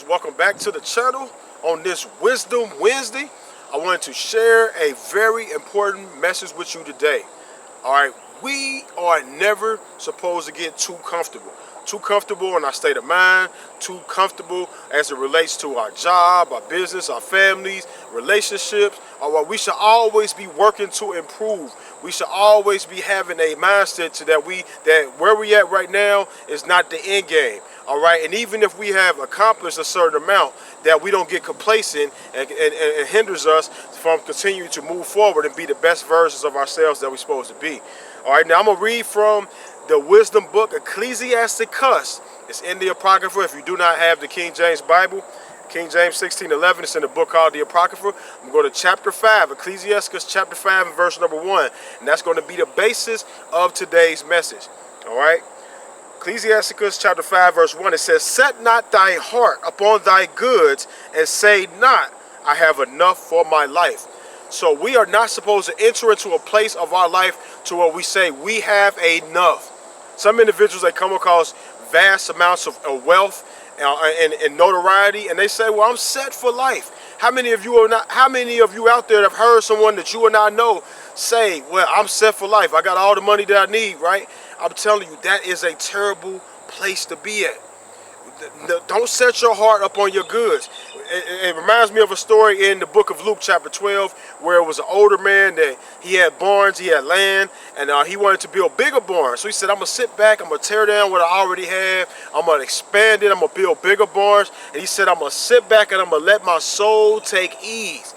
brothers, welcome back to the channel. On this Wisdom Wednesday, I wanted to share a very important message with you today. Alright, we are never supposed to get too comfortable. Too comfortable in our state of mind, too comfortable as it relates to our job, our business, our families, relationships. We should always be working to improve. We should always be having a mindset to that where we at right now is not the end game. All right, and even if we have accomplished a certain amount, that we don't get complacent and hinders us from continuing to move forward and be the best versions of ourselves that we're supposed to be. All right, now I'm gonna read from the wisdom book Ecclesiasticus. It's in the Apocrypha. If you do not have the King James Bible, King James 16:11, it's in the book called the Apocrypha. I'm going to chapter 5, Ecclesiasticus chapter 5 and verse number 1. And that's going to be the basis of today's message. All right. Ecclesiasticus chapter 5 verse 1, it says, "Set not thy heart upon thy goods, and say not, I have enough for my life." So we are not supposed to enter into a place of our life to where we say we have enough. Some individuals, they come across vast amounts of wealth and notoriety, and they say, well, I'm set for life. How many of you out there have heard someone that you or not know say, well, I'm set for life, I got all the money that I need, right? I'm telling you, that is a terrible place to be at. Don't set your heart up on your goods. It reminds me of a story in the book of Luke chapter 12 where it was an older man that he had barns, he had land, and he wanted to build bigger barns. So he said, I'm going to sit back, I'm going to tear down what I already have, I'm going to expand it, I'm going to build bigger barns. And he said, I'm going to sit back and I'm going to let my soul take ease.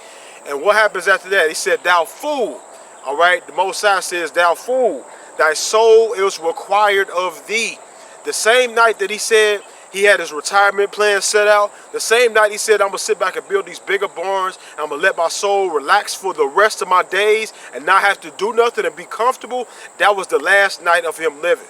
And what happens after that? He said, thou fool. All right, the Most High says, thou fool, thy soul is required of thee. The same night that he said, he had his retirement plan set out, the same night he said, I'm going to sit back and build these bigger barns. I'm going to let my soul relax for the rest of my days and not have to do nothing and be comfortable. That was the last night of him living.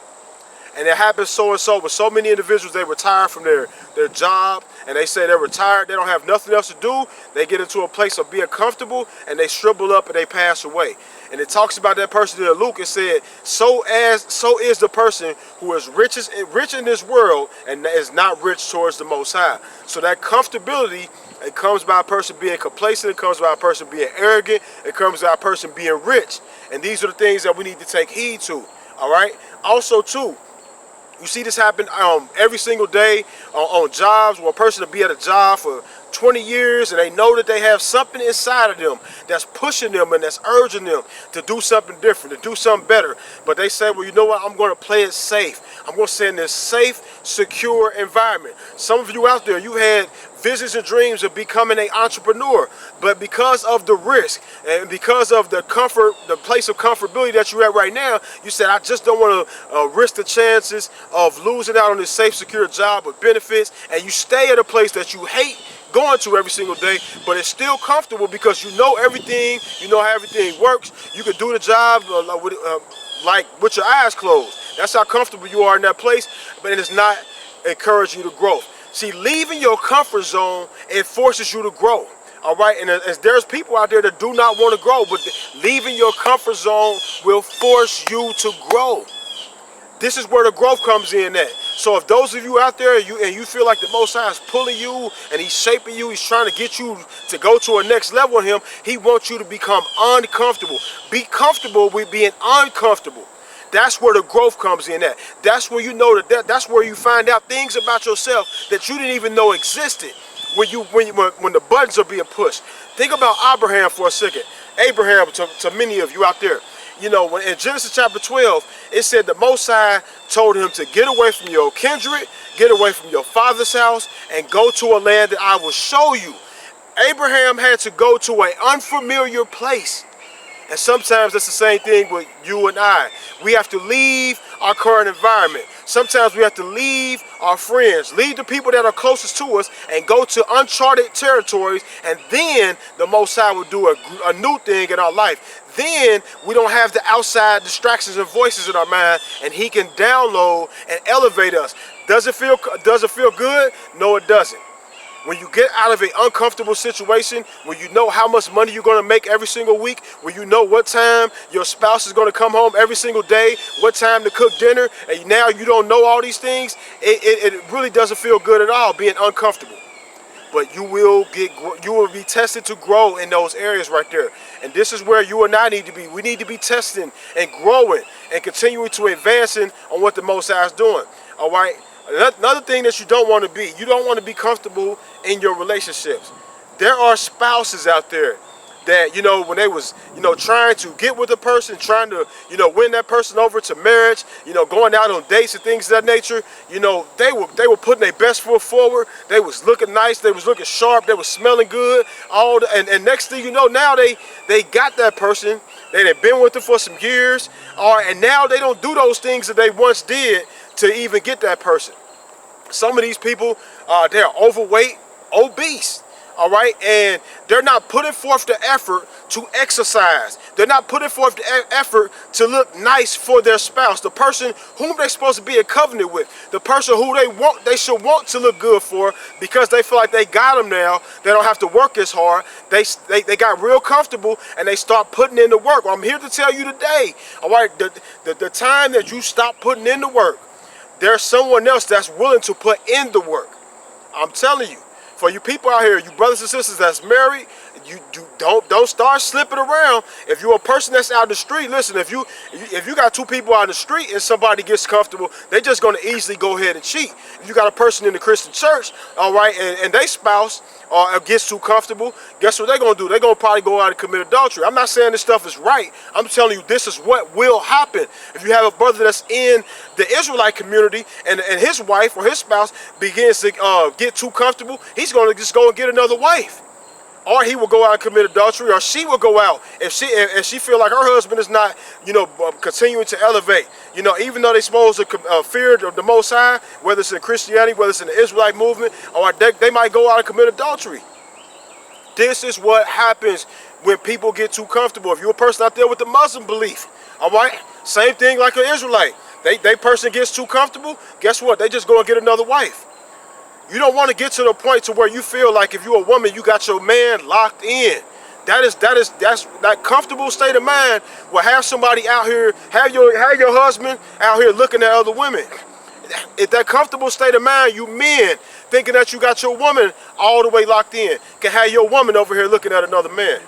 And it happens so and so with so many individuals. They retire from their job and they say they're retired. They don't have nothing else to do. They get into a place of being comfortable and they shrivel up and they pass away. And it talks about that person in Luke. It said, so is the person who is rich in this world and is not rich towards the Most High. So that comfortability, it comes by a person being complacent. It comes by a person being arrogant. It comes by a person being rich. And these are the things that we need to take heed to. All right. Also, too, you see this happen every single day on jobs, where a person will be at a job for 20 years and they know that they have something inside of them that's pushing them and that's urging them to do something different, to do something better. But they say, well, you know what, I'm going to play it safe. I'm going to stay in this safe, secure environment. Some of you out there, you had visions and dreams of becoming an entrepreneur, but because of the risk and because of the comfort, the place of comfortability that you're at right now, you said, I just don't want to risk the chances of losing out on this safe, secure job with benefits, and you stay at a place that you hate going to every single day, but it's still comfortable because you know everything, you know how everything works. You can do the job like with your eyes closed. That's how comfortable you are in that place, but it is not encouraging you to grow. See, leaving your comfort zone, it forces you to grow. All right, and there's people out there that do not want to grow, but leaving your comfort zone will force you to grow. This is where the growth comes in at. So if those of you out there and you feel like the Most High is pulling you and he's shaping you, he's trying to get you to go to a next level with him, he wants you to become uncomfortable. Be comfortable with being uncomfortable. That's where the growth comes in at. That's where you know that's where you find out things about yourself that you didn't even know existed when the buttons are being pushed. Think about Abraham for a second. Abraham, to many of you out there. You know, when in Genesis chapter 12, it said the Most High told him to get away from your kindred, get away from your father's house, and go to a land that I will show you. Abraham had to go to an unfamiliar place. And sometimes that's the same thing with you and I. We have to leave our current environment. Sometimes we have to leave our friends, leave the people that are closest to us and go to uncharted territories, and then the Most High will do a new thing in our life. Then we don't have the outside distractions and voices in our mind, and he can download and elevate us. Does it feel good? No, it doesn't. When you get out of an uncomfortable situation, when you know how much money you're going to make every single week, when you know what time your spouse is going to come home every single day, what time to cook dinner, and now you don't know all these things, it really doesn't feel good at all being uncomfortable. but you will be tested to grow in those areas right there. And this is where you and I need to be. We need to be testing and growing and continuing to advancing on what the Most High is doing. All right. Another thing that you don't want to be, you don't want to be comfortable in your relationships. There are spouses out there that, when they was, trying to get with a person, trying to, win that person over to marriage, going out on dates and things of that nature, they were putting their best foot forward. They was looking nice. They was looking sharp. They was smelling good. And next thing you know, now they got that person. They had been with them for some years. And now they don't do those things that they once did to even get that person. Some of these people, they're overweight, obese. All right, and they're not putting forth the effort to exercise. They're not putting forth the effort to look nice for their spouse, the person whom they're supposed to be in covenant with, the person who they should want to look good for, because they feel like they got them now. They don't have to work as hard. They got real comfortable and they start putting in the work. Well, I'm here to tell you today, all right, the time that you stop putting in the work, there's someone else that's willing to put in the work. I'm telling you. For you people out here, you brothers and sisters that's married, you don't start slipping around. If you're a person that's out in the street, listen, if you got two people out in the street and somebody gets comfortable, they're just going to easily go ahead and cheat. If you got a person in the Christian church, all right, and they spouse gets too comfortable, guess what they're going to do? They're going to probably go out and commit adultery. I'm not saying this stuff is right. I'm telling you this is what will happen. If you have a brother that's in the Israelite community and his wife or his spouse begins to get too comfortable, he's going to just go and get another wife. Or he will go out and commit adultery, or she will go out if she feel like her husband is not, continuing to elevate. Even though they're supposed to fear the Most High, whether it's in Christianity, whether it's in the Israelite movement, or they might go out and commit adultery. This is what happens when people get too comfortable. If you're a person out there with the Muslim belief, all right, same thing like an Israelite. They person gets too comfortable, guess what? They just go and get another wife. You don't want to get to the point to where you feel like if you're a woman, you got your man locked in. That comfortable state of mind will have somebody out here, have your husband out here looking at other women. If that comfortable state of mind, you men thinking that you got your woman all the way locked in, can have your woman over here looking at another man.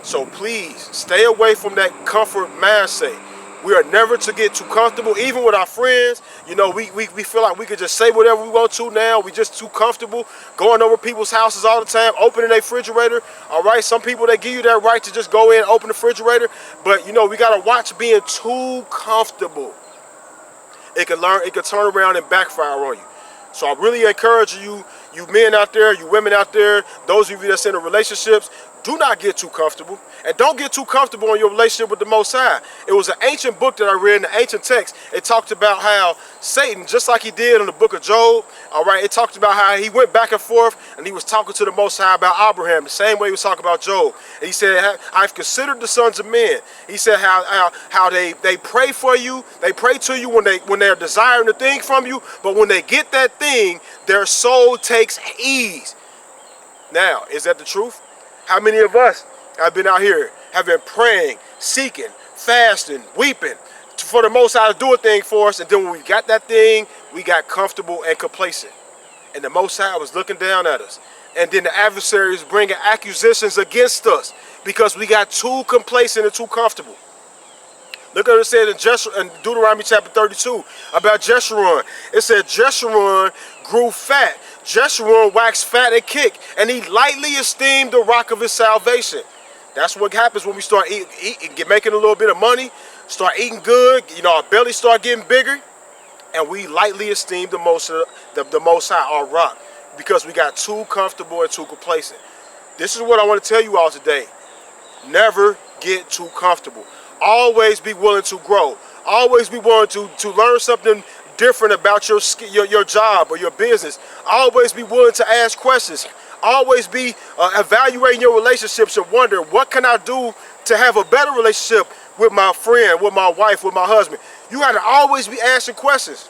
So please stay away from that comfort mindset. We are never to get too comfortable, even with our friends. We feel like we could just say whatever we want to now. We just too comfortable going over people's houses all the time, opening their refrigerator. All right, some people, they give you that right to just go in and open the refrigerator. But, we got to watch being too comfortable. It can turn around and backfire on you. So I really encourage you men out there, you women out there, those of you that's in the relationships, do not get too comfortable. And don't get too comfortable in your relationship with the Most High. It was an ancient book that I read in the ancient text. It talked about how Satan, just like he did in the book of Job, all right, it talked about how he went back and forth and he was talking to the Most High about Abraham, the same way he was talking about Job. And he said, I've considered the sons of men. He said how they pray for you, they pray to you when they're desiring a thing from you, but when they get that thing, their soul takes ease. Now, is that the truth? How many of us have been out here, have been praying, seeking, fasting, weeping for the Most High to do a thing for us, and then when we got that thing, we got comfortable and complacent. And the Most High was looking down at us. And then the adversary is bringing accusations against us because we got too complacent and too comfortable. Look at what it said in Deuteronomy chapter 32 about Jeshurun. It said Jeshurun grew fat. Jeshurun waxed fat and kicked, and he lightly esteemed the rock of his salvation. That's what happens when we start making a little bit of money, start eating good, our belly start getting bigger, and we lightly esteem the Most High, our rock, because we got too comfortable and too complacent. This is what I want to tell you all today. Never get too comfortable. Always be willing to grow. Always be willing to learn something different about your job or your business. Always be willing to ask questions. Always be evaluating your relationships and wonder, what can I do to have a better relationship with my friend, with my wife, with my husband? You got to always be asking questions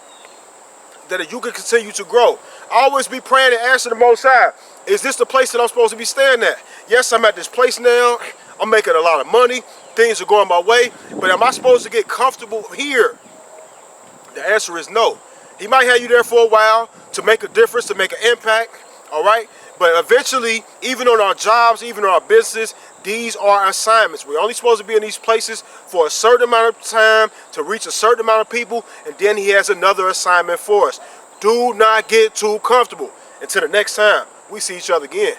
that you can continue to grow. Always be praying and asking the Most High, is this the place that I'm supposed to be staying at? Yes, I'm at this place now. I'm making a lot of money. Things are going my way. But am I supposed to get comfortable here? The answer is no. He might have you there for a while to make a difference, to make an impact. All right? But eventually, even on our jobs, even on our business, these are assignments. We're only supposed to be in these places for a certain amount of time to reach a certain amount of people, and then he has another assignment for us. Do not get too comfortable. Until the next time, we see each other again.